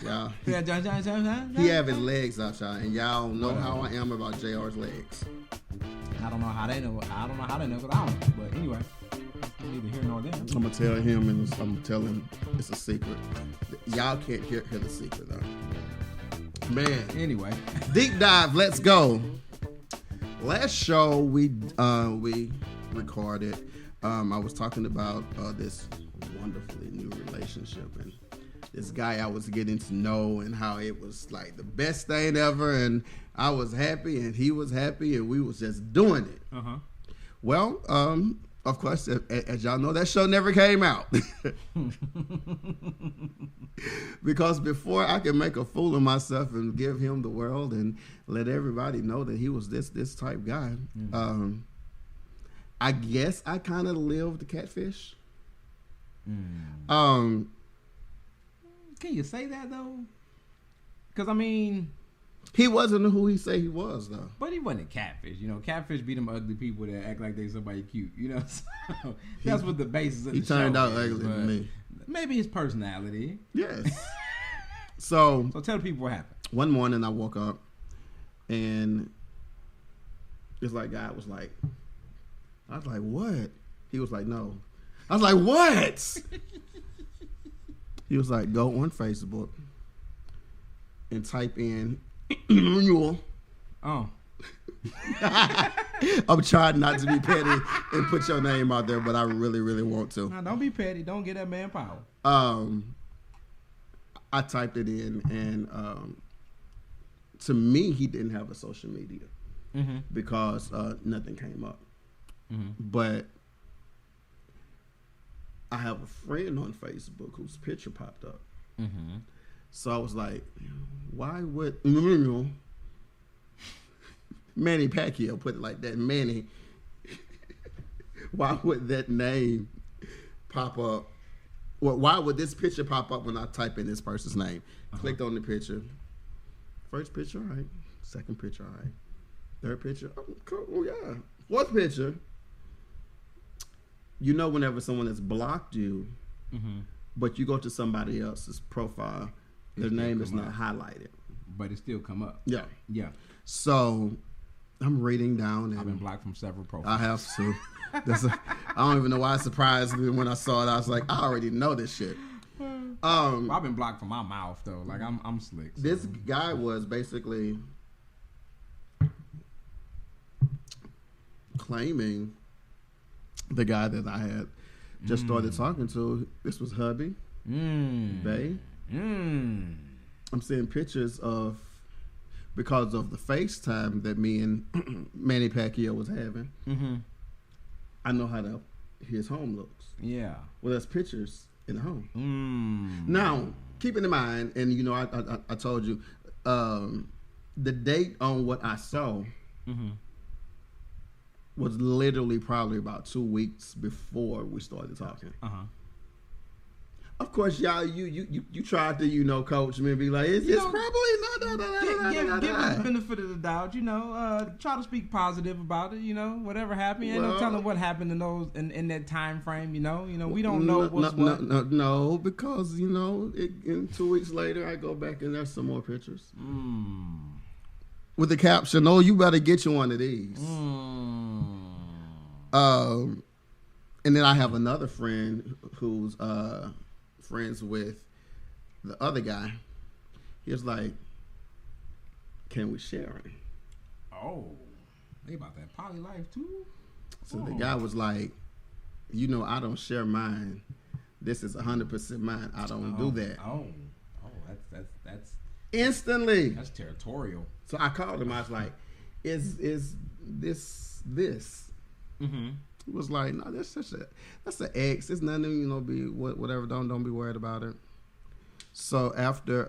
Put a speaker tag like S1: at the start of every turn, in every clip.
S1: Y'all, he have his legs out, y'all, and y'all know how I am about JR's legs.
S2: I don't know how they know. I don't know how they know, because I don't know. But anyway, neither here nor there.
S1: I'm gonna tell him, and I'm gonna tell him it's a secret. Y'all can't hear the secret though. Man.
S2: Anyway,
S1: deep dive. Let's go. Last show we recorded. I was talking about this wonderfully new relationship and this guy I was getting to know and how it was like the best thing ever, and I was happy and he was happy and we was just doing it. Well, of course, as y'all know, that show never came out. Because before I could make a fool of myself and give him the world and let everybody know that he was this type guy, I guess I kind of lived the catfish.
S2: Can you say that though? Because I mean,
S1: he wasn't who he said he was though.
S2: But he wasn't a catfish. You know, catfish be them ugly people that act like they somebody cute. You know, so that's what the basis of the show. He turned out ugly to me. Maybe his personality.
S1: Yes. So
S2: tell the people what happened.
S1: One morning I woke up and it's like God was like, I was like, what? He was like, no. I was like, what? He was like, go on Facebook and type in renewal.
S2: Oh.
S1: I'm trying not to be petty and put your name out there, but I really, really want to.
S2: No, don't be petty. Don't get that man power.
S1: I typed it in, and to me, he didn't have a social media because nothing came up. But I have a friend on Facebook whose picture popped up. So I was like, why would Manny Pacquiao put it like that? Manny, why would that name pop up? Well, why would this picture pop up when I type in this person's name? Clicked on the picture. First picture, all right. Second picture, all right. Third picture, oh, cool. Oh, yeah. Fourth picture. You know, whenever someone has blocked you, but you go to somebody else's profile, their name is not highlighted,
S2: but it still come up.
S1: Yeah.
S2: So
S1: I'm reading down, and
S2: I've been blocked from several profiles.
S1: I have to. I don't even know why it surprised me when I saw it. I was like, I already know this shit.
S2: I've been blocked from my mouth though. Like I'm slick. So.
S1: This guy was basically claiming the guy that I had just started talking to. This was hubby, bae. I'm seeing pictures of, because of the FaceTime that me and Manny Pacquiao was having. I know how his home looks.
S2: Yeah.
S1: Well, there's pictures in the home. Now, keeping in mind, and you know, I told you, the date on what I saw was literally probably about 2 weeks before we started talking. Of course, y'all, you tried to, you know, coach me and be like, it's probably not.
S2: Give him the benefit of the doubt, you know. Try to speak positive about it, you know. Whatever happened, ain't no telling what happened in those in that time frame, you know. You know, we don't know what's what.
S1: No, because you know, in 2 weeks later, I go back and there's some more pictures with the caption, "Oh, you better get you one of these." And then I have another friend who's friends with the other guy. He was like, can we share it?
S2: Oh, they about that poly life too?
S1: So the guy was like, you know, I don't share mine. This is 100% mine. I don't do that.
S2: Oh, that's
S1: instantly.
S2: That's territorial.
S1: So I called him. I was like, is this? He was like, no, that's an ex. It's nothing, you know, be whatever. Don't be worried about it. So after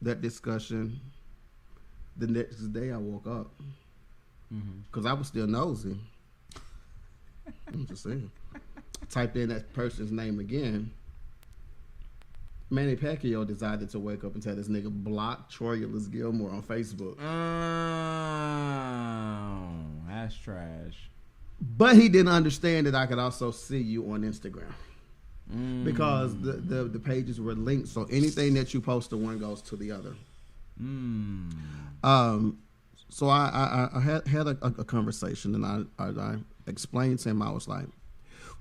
S1: that discussion, the next day I woke up because I was still nosy. I'm just saying. Typed in that person's name again. Manny Pacquiao decided to wake up and tell this nigga block Troy Gilmore on Facebook.
S2: Oh, that's trash.
S1: But he didn't understand that I could also see you on Instagram. because the pages were linked. So anything that you post to one goes to the other. So I had a conversation, and I explained to him, I was like,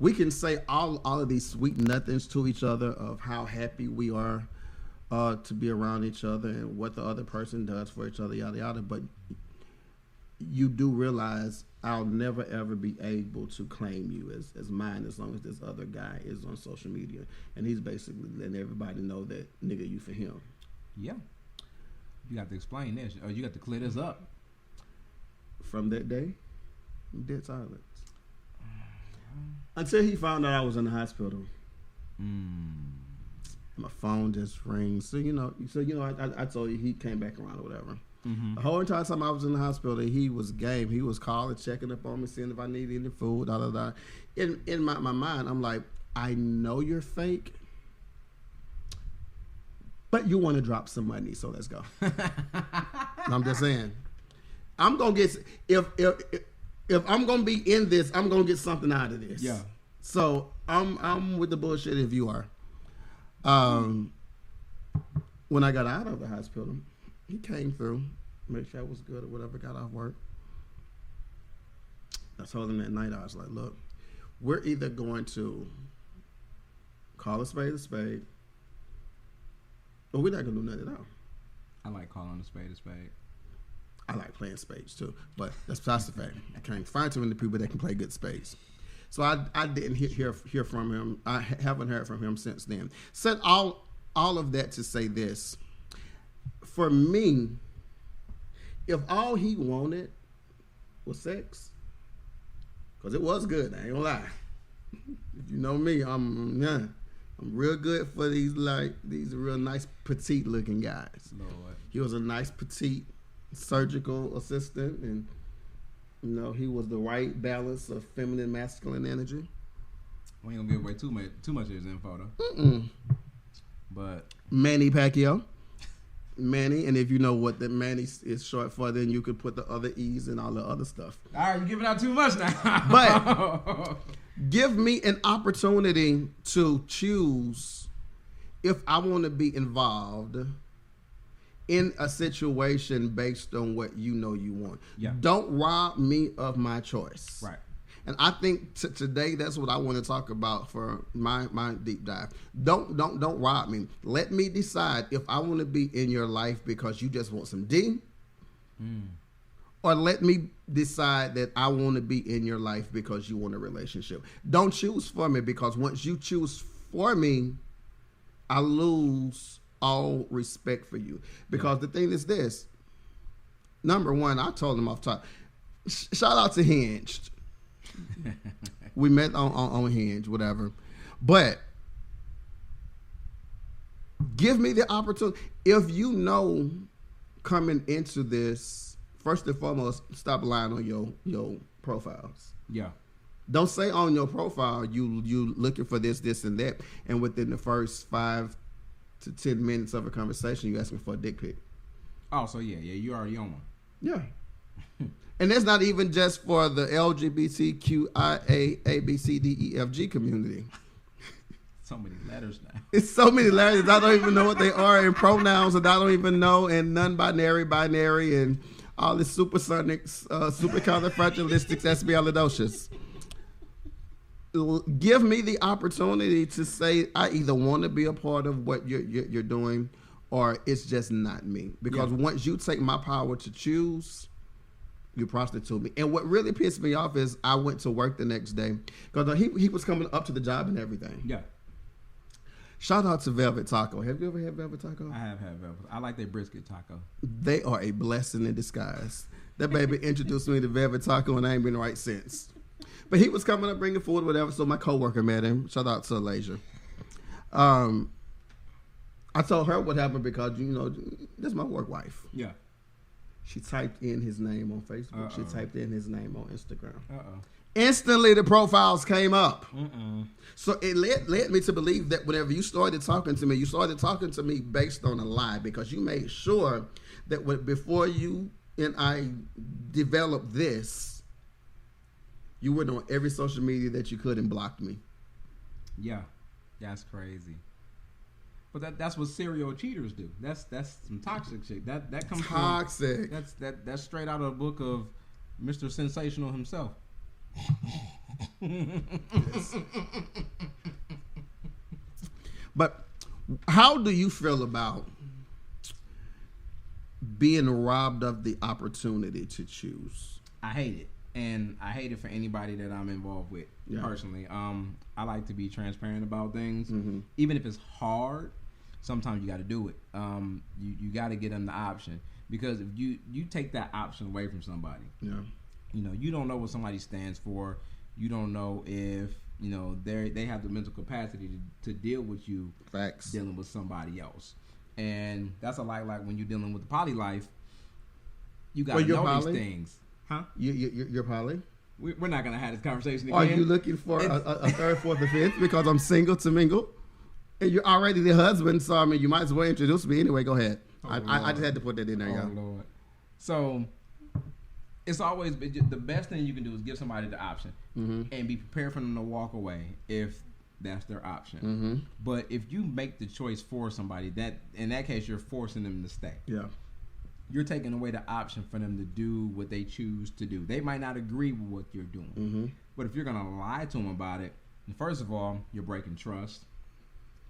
S1: we can say all of these sweet nothings to each other of how happy we are to be around each other and what the other person does for each other, yada yada. But you do realize I'll never ever be able to claim you as mine as long as this other guy is on social media, and he's basically letting everybody know that nigga, you for him.
S2: Yeah, you got to explain this, or you got to clear this up.
S1: From that day, dead silence. Until he found out I was in the hospital. My phone just rings. So I told you he came back around or whatever. The whole entire time I was in the hospital, he was game. He was calling, checking up on me, seeing if I needed any food, da da da. In my mind, I'm like, I know you're fake, but you want to drop some money, so let's go. I'm just saying, I'm gonna get if I'm gonna be in this, I'm gonna get something out of this. Yeah. So I'm with the bullshit if you are. When I got out of the hospital, he came through, made sure I was good or whatever, got off work. I told him that night, I was like, look, we're either going to call a spade, or we're not gonna do nothing at all.
S2: I like calling a spade.
S1: I like playing spades too, but that's besides the fact. I can't find too many people that can play good spades. So I didn't hear from him. I haven't heard from him since then. Said all of that to say this. For me, if all he wanted was sex, because it was good, I ain't gonna lie. If you know me, I'm real good for these real nice petite looking guys. Lord. He was a nice petite surgical assistant, and he was the right balance of feminine, masculine energy.
S2: We ain't gonna give away too much of his info though. But
S1: Manny Pacquiao, and if you know what the Manny is short for, then you could put the other E's and all the other stuff.
S2: All right, you're giving out too much now.
S1: But give me an opportunity to choose if I want to be involved in a situation based on what you want. Yeah. Don't rob me of my choice. Right. And I think today that's what I want to talk about for my deep dive. Don't rob me. Let me decide if I want to be in your life because you just want some D, or let me decide that I want to be in your life because you want a relationship. Don't choose for me, because once you choose for me, I lose all respect for you. Because the thing is this. Number one, I told him off top. Shout out to Hinged. We met on Hinge, whatever. But give me the opportunity. If you know coming into this, first and foremost, stop lying on your profiles. Yeah. Don't say on your profile you looking for this, and that, and within the first 5 to 10 minutes of a conversation, you ask me for a dick pic.
S2: Oh, so yeah, you already on one.
S1: Yeah. And that's not even just for the LGBTQIA ABCDEFG community.
S2: So many letters now.
S1: It's so many letters. I don't even know what they are, and pronouns that I don't even know, and non-binary, binary, and all this supersonics, supercalifragilistic, expialidocious. Give me the opportunity to say I either want to be a part of what you're doing, or it's just not me. Because once you take my power to choose, you prostitute me. And what really pissed me off is I went to work the next day because he was coming up to the job and everything. Yeah. Shout out to Velvet Taco. Have you ever had Velvet Taco?
S2: I have had Velvet. I like their brisket taco.
S1: They are a blessing in disguise. That baby introduced me to Velvet Taco, and I ain't been right since. But he was coming up bringing food or whatever, so my coworker met him. Shout out to Alasia. I told her what happened because, this is my work wife. Yeah. She typed in his name on Facebook. Uh-oh. She typed in his name on Instagram. Uh-oh. Instantly, the profiles came up. So it led me to believe that whenever you started talking to me based on a lie, because you made sure that before you and I developed this, you went on every social media that you could and blocked me.
S2: Yeah. That's crazy. But that's what serial cheaters do. That's some toxic shit. That comes
S1: toxic.
S2: That's straight out of the book of Mr. Sensational himself.
S1: Yes. But how do you feel about being robbed of the opportunity to choose?
S2: I hate it. And I hate it for anybody that I'm involved with personally. I like to be transparent about things. Mm-hmm. Even if it's hard, sometimes you got to do it. You got to get them the option. Because if you take that option away from somebody, you don't know what somebody stands for. You don't know if, they have the mental capacity to deal with you.
S1: Facts.
S2: Dealing with somebody else. And that's a like when you're dealing with the poly life, you got to know these things. Huh?
S1: You're poly?
S2: We're not going to have this conversation again.
S1: Are you looking for a third, fourth, or fifth? Because I'm single to mingle. And you're already the husband, so I mean, you might as well introduce me anyway. Go ahead. I just had to put that in there,
S2: Lord. So, it's always the best thing you can do is give somebody the option and be prepared for them to walk away if that's their option. Mm-hmm. But if you make the choice for somebody, that in that case, you're forcing them to stay. Yeah. You're taking away the option for them to do what they choose to do. They might not agree with what you're doing. Mm-hmm. But if you're going to lie to them about it, first of all, you're breaking trust.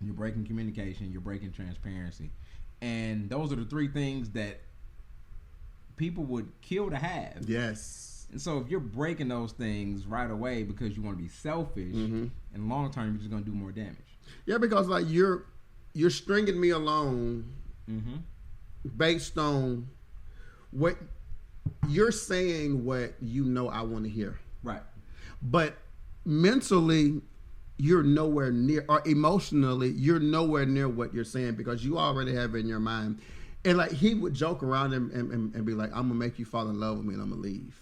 S2: You're breaking communication. You're breaking transparency. And those are the three things that people would kill to have. Yes. And so if you're breaking those things right away because you want to be selfish, in long term, you're just going to do more damage.
S1: Yeah, because like you're stringing me along based on what you're saying, what I want to hear. Right. But mentally, you're nowhere near, or emotionally, you're nowhere near what you're saying because you already have it in your mind. And like he would joke around and be like, I'm gonna make you fall in love with me and I'm gonna leave.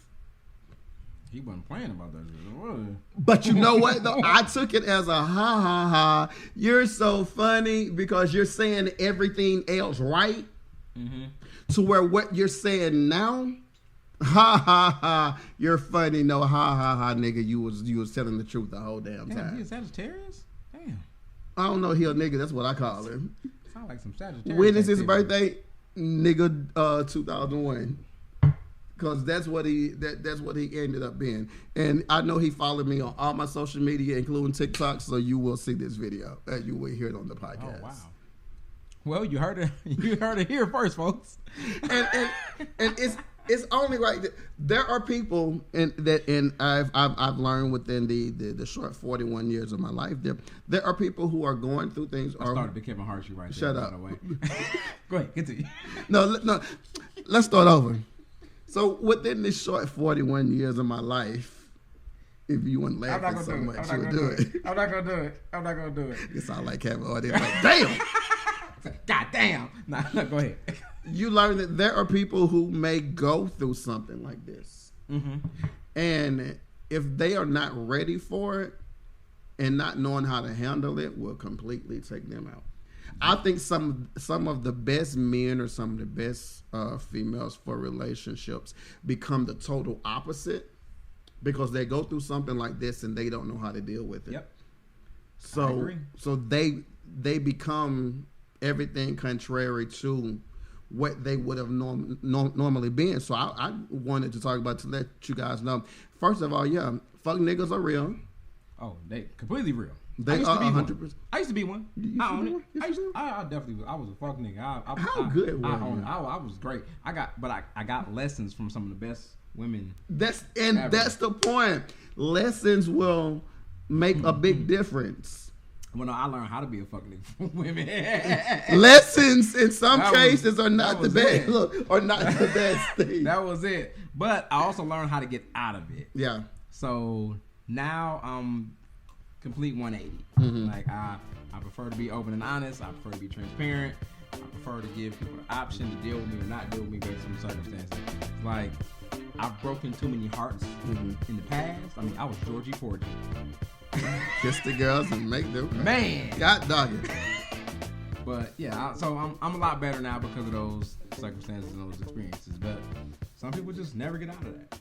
S2: He wasn't playing about that.
S1: But you know what though? I took it as a ha ha ha. You're so funny because you're saying everything else right. To where what you're saying now, ha ha ha, you're funny. No, ha ha ha, nigga, you was telling the truth the whole damn time.
S2: He a Sagittarius? Damn.
S1: I don't know, he a nigga. That's what I call him.
S2: Sound like some Sagittarius.
S1: When is his birthday? Nigga, 2001. Because that's what he ended up being. And I know he followed me on all my social media, including TikTok. So you will see this video and you will hear it on the podcast.
S2: Oh wow. Well, you heard it here first, folks.
S1: And it's only right. There are people and I've learned within the short 41 years of my life there are people who are going through things.
S2: I started to Kevin Hershey right there.
S1: Shut up.
S2: By the way. Go ahead, continue.
S1: No. Let's start over. So within this short 41 years of my life, if you weren't laughing so much, you would do it.
S2: I'm not gonna do it.
S1: It sounds like having audience like, damn.
S2: God damn. Nah, go ahead.
S1: You learn that there are people who may go through something like this. And if they are not ready for it and not knowing how to handle it, will completely take them out. I think some of the best men or some of the best females for relationships become the total opposite because they go through something like this and they don't know how to deal with it. Yep. So they become everything contrary to what they would have normally been. So I wanted to talk about to let you guys know. First of all, fuck niggas are real.
S2: Oh, they completely real.
S1: They are 100%.
S2: I used to be one. I own it. I definitely was. I was a fuck nigga.
S1: How good were you?
S2: I was great. I got lessons from some of the best women.
S1: That's the point. Lessons will make a big difference.
S2: Well, no, I learned how to be a fuck nigga from women.
S1: Lessons in some cases are not the best. Are not the best thing.
S2: That was it. But I also learned how to get out of it.
S1: Yeah.
S2: So now I'm complete 180. Like I prefer to be open and honest. I prefer to be transparent. I prefer to give people the option to deal with me or not deal with me based on circumstances. Like I've broken too many hearts in the past. I mean, I was Georgie Porgy.
S1: Kiss the girls and make them cry.
S2: Man,
S1: God dog it.
S2: But yeah, so I'm a lot better now because of those circumstances and those experiences. But some people just never get out of that.